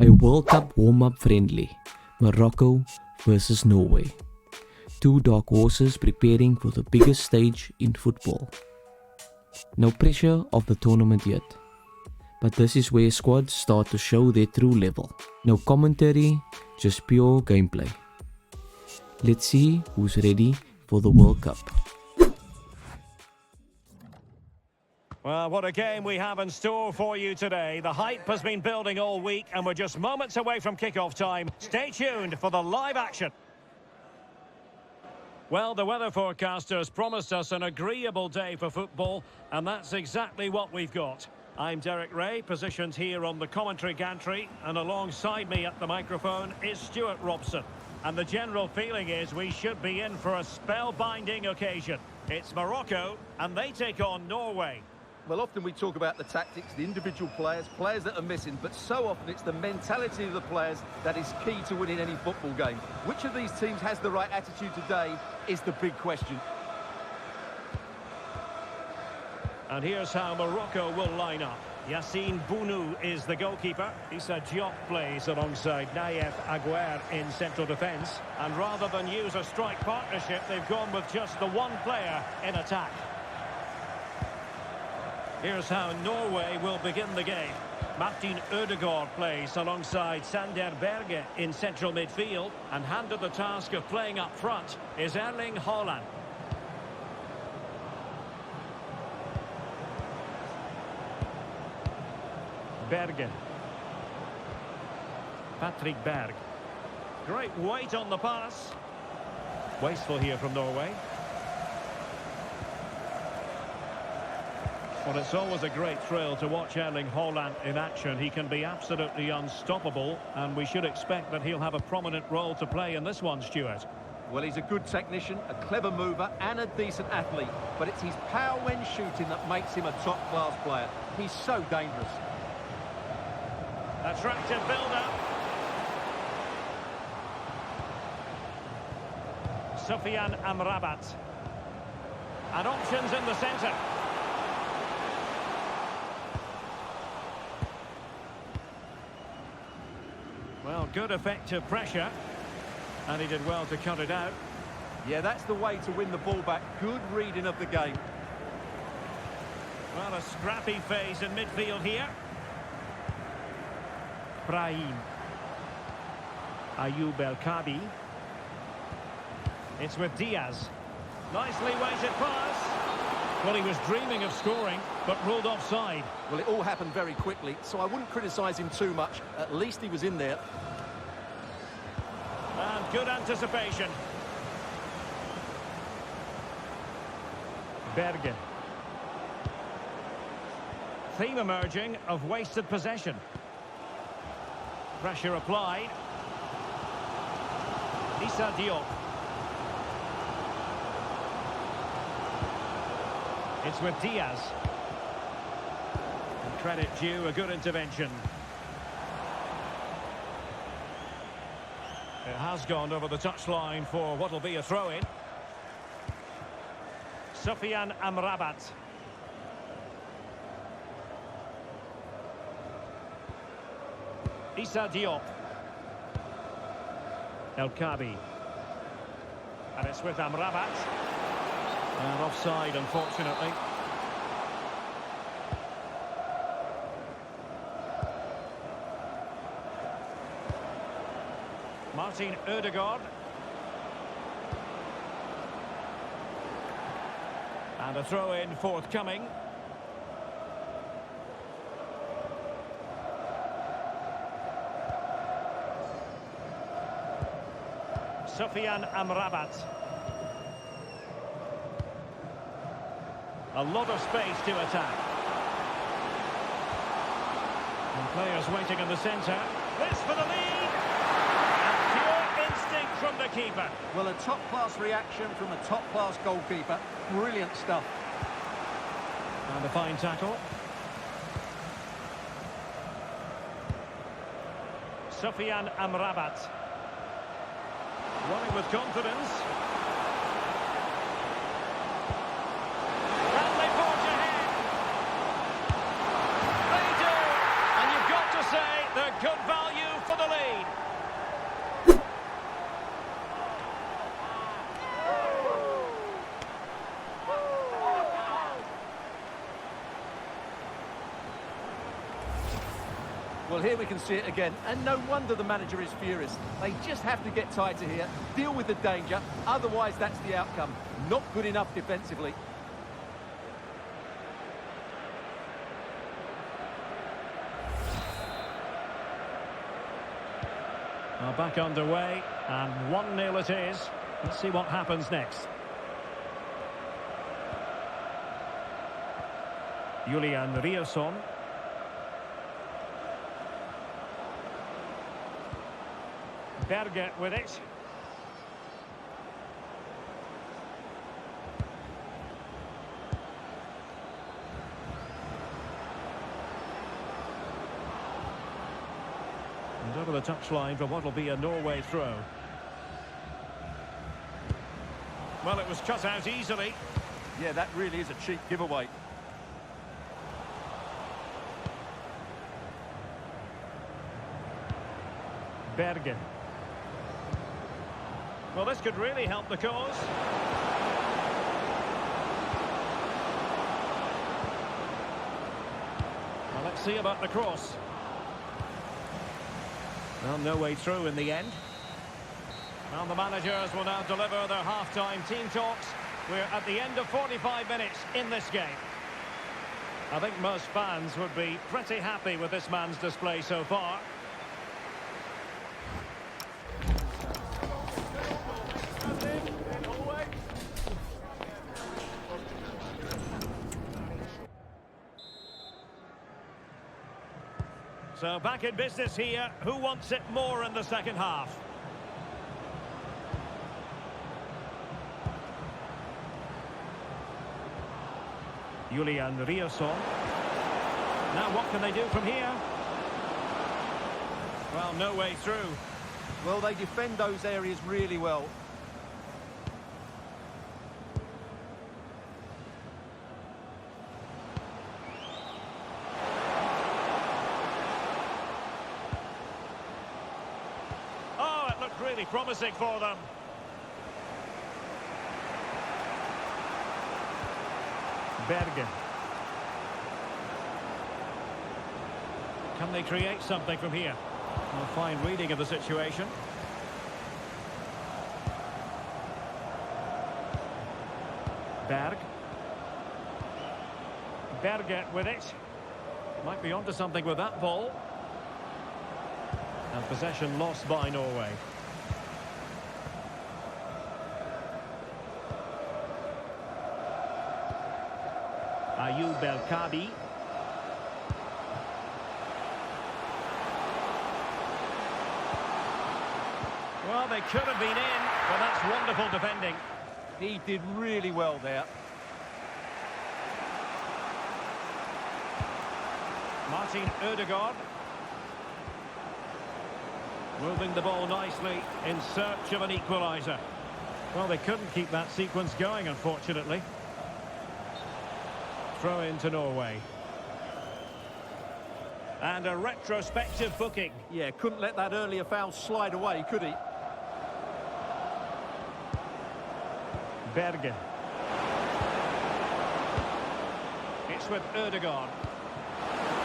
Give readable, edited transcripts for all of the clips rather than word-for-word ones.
A World Cup warm-up friendly, Morocco versus Norway. Two dark horses preparing for the biggest stage in football. No pressure of the tournament yet, but this is where squads start to show their true level. No commentary, just pure gameplay. Let's see who's ready for the World Cup. Well, what a game we have in store for you today. The hype has been building all week and we're just moments away from kick-off time. Stay tuned for the live action. Well, the weather forecasters promised us an agreeable day for football, and that's exactly what we've got. I'm Derek Ray, positioned here on the commentary gantry, and alongside me at the microphone is Stuart Robson. And the general feeling is we should be in for a spellbinding occasion. It's Morocco, and they take on Norway. Well, often we talk about the tactics, the individual players that are missing, but so often it's the mentality of the players that is key to winning any football game. Which of these teams has the right attitude today is the big question. And here's how Morocco will line up. Yassine Bounou is the goalkeeper. Issa Diop plays alongside Nayef Aguer in central defence. And rather than use a strike partnership, they've gone with just the one player in attack. Here's how Norway will begin the game. Martin Ødegaard plays alongside Sander Berge in central midfield, and handed the task of playing up front is Erling Haaland. Berge. Patrick Berg. Great weight on the pass. Wasteful here from Norway. Well, it's always a great thrill to watch Erling Haaland in action. He can be absolutely unstoppable, and we should expect that he'll have a prominent role to play in this one, Stuart. Well, he's a good technician, a clever mover and a decent athlete, but it's his power when shooting that makes him a top-class player. He's so dangerous. Attractive build-up. Sofiane Amrabat. And options in the centre. Well, good effective pressure, and he did well to cut it out. Yeah, that's the way to win the ball back. Good reading of the game. Well, a scrappy phase in midfield here. Brahim. Ayoub El-Kabi. It's with Diaz. Nicely weighted pass. Well, he was dreaming of scoring, but ruled offside. Well, it all happened very quickly, so I wouldn't criticise him too much. At least he was in there. And good anticipation. Bergen. Theme emerging of wasted possession. Pressure applied. Issa Diop. It's with Diaz. And credit due, a good intervention. It has gone over the touchline for what will be a throw-in. Sofiane Amrabat. Issa Diop. El-Kabi. And it's with Amrabat. And offside, unfortunately. Martin Ødegaard. And a throw-in forthcoming. Sofiane Amrabat. A lot of space to attack. And players waiting in the centre. This for the lead. And pure instinct from the keeper. Well, a top-class reaction from a top-class goalkeeper. Brilliant stuff. And a fine tackle. Sofiane Amrabat. Running with confidence. And they forge ahead. They do. And you've got to say they're good value Well, here we can see it again, and no wonder the manager is furious. They just have to get tighter here, deal with the danger, otherwise that's the outcome. Not good enough defensively. Back underway, and 1-0 it is. Let's see what happens next. Julian Riasson. Berge with it. And over the touchline for what will be a Norway throw. Well, it was cut out easily. Yeah, that really is a cheap giveaway. Berge. Well, this could really help the cause. Well, let's see about the cross. Well, no way through in the end. Well, the managers will now deliver their half-time team talks. We're at the end of 45 minutes in this game. I think most fans would be pretty happy with this man's display so far. So back in business here. Who wants it more in the second half? Julian Riasson. Now what can they do from here? Well, no way through. Well, they defend those areas really well. Oh, it looked really promising for them. Berge. Can they create something from here? A fine reading of the situation. Berg. Berge with it. Might be onto something with that ball. And possession lost by Norway. Ayoub El-Kabi. Well, they could have been in, but that's wonderful defending. He did really well there. Martin Ødegaard. Moving the ball nicely in search of an equaliser. Well, they couldn't keep that sequence going, unfortunately. Throw into Norway. And a retrospective booking. Yeah, couldn't let that earlier foul slide away, could he? Berge. It's with Ødegaard.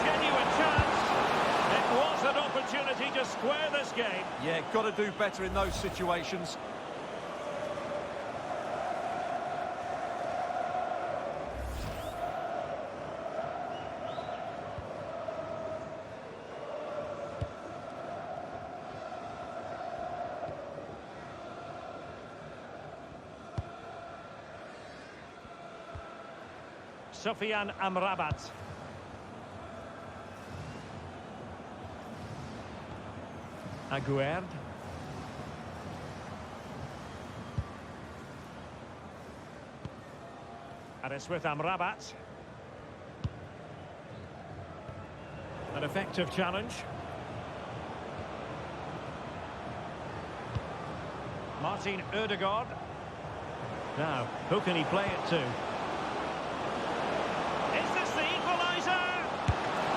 Genuine chance. It was an opportunity to square this game. Yeah, got to do better in those situations. Sofiane Amrabat. Aguerd. And it's with Amrabat. An effective challenge. Martin Ødegaard. Now, who can he play it to? Is this the equaliser?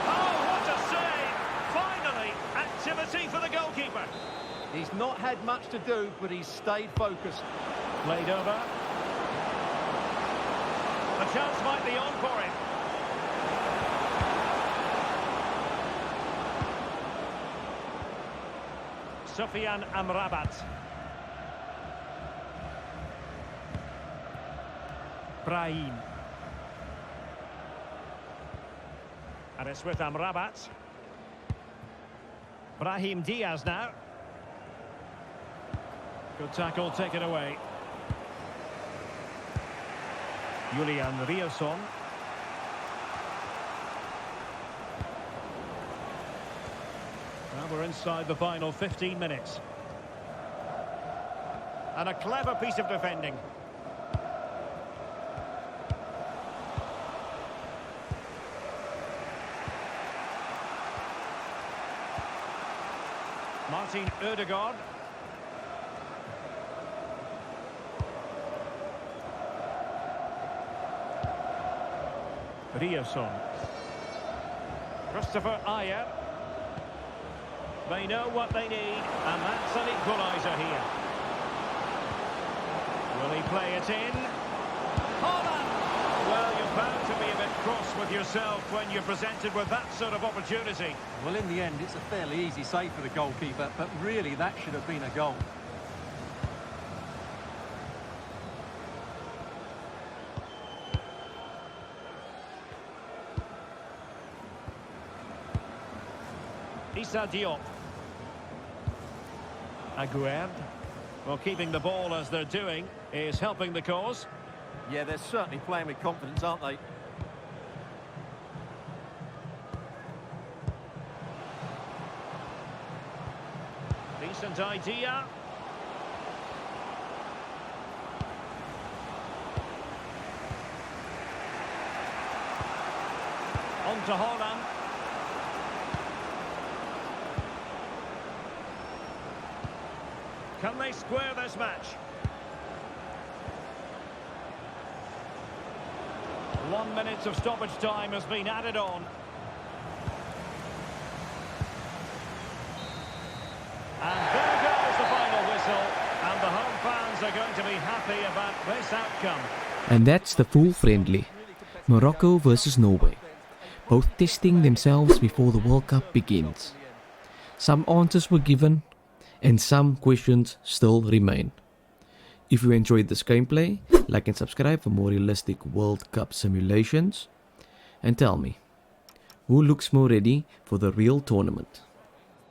Oh, what a save! Finally, activity for the goalkeeper. He's not had much to do, but he's stayed focused. Played over. The chance might be on for him. Sufyan Amrabat. Brahim. And it's with Amrabat. Brahim Diaz now. Good tackle taken away. Julian Riosson. Well, we're inside the final 15 minutes. And a clever piece of defending. Martin Ødegaard. Riosson. Christopher Ayer. They know what they need, and that's an equaliser here. Will he play it in? Holland! Well, you're bound to be a bit cross with yourself when you're presented with that sort of opportunity. Well, in the end, it's a fairly easy save for the goalkeeper, but really that should have been a goal. Issa Diop. Aguerd. Well, keeping the ball as they're doing is helping the cause. Yeah, they're certainly playing with confidence, aren't they? Decent idea. On to Holland. Can they square this match? 1 minute of stoppage time has been added on. And there goes the final whistle. And the home fans are going to be happy about this outcome. And that's the full friendly. Morocco versus Norway. Both testing themselves before the World Cup begins. Some answers were given, and some questions still remain. If you enjoyed this gameplay, like and subscribe for more realistic World Cup simulations. And tell me, who looks more ready for the real tournament?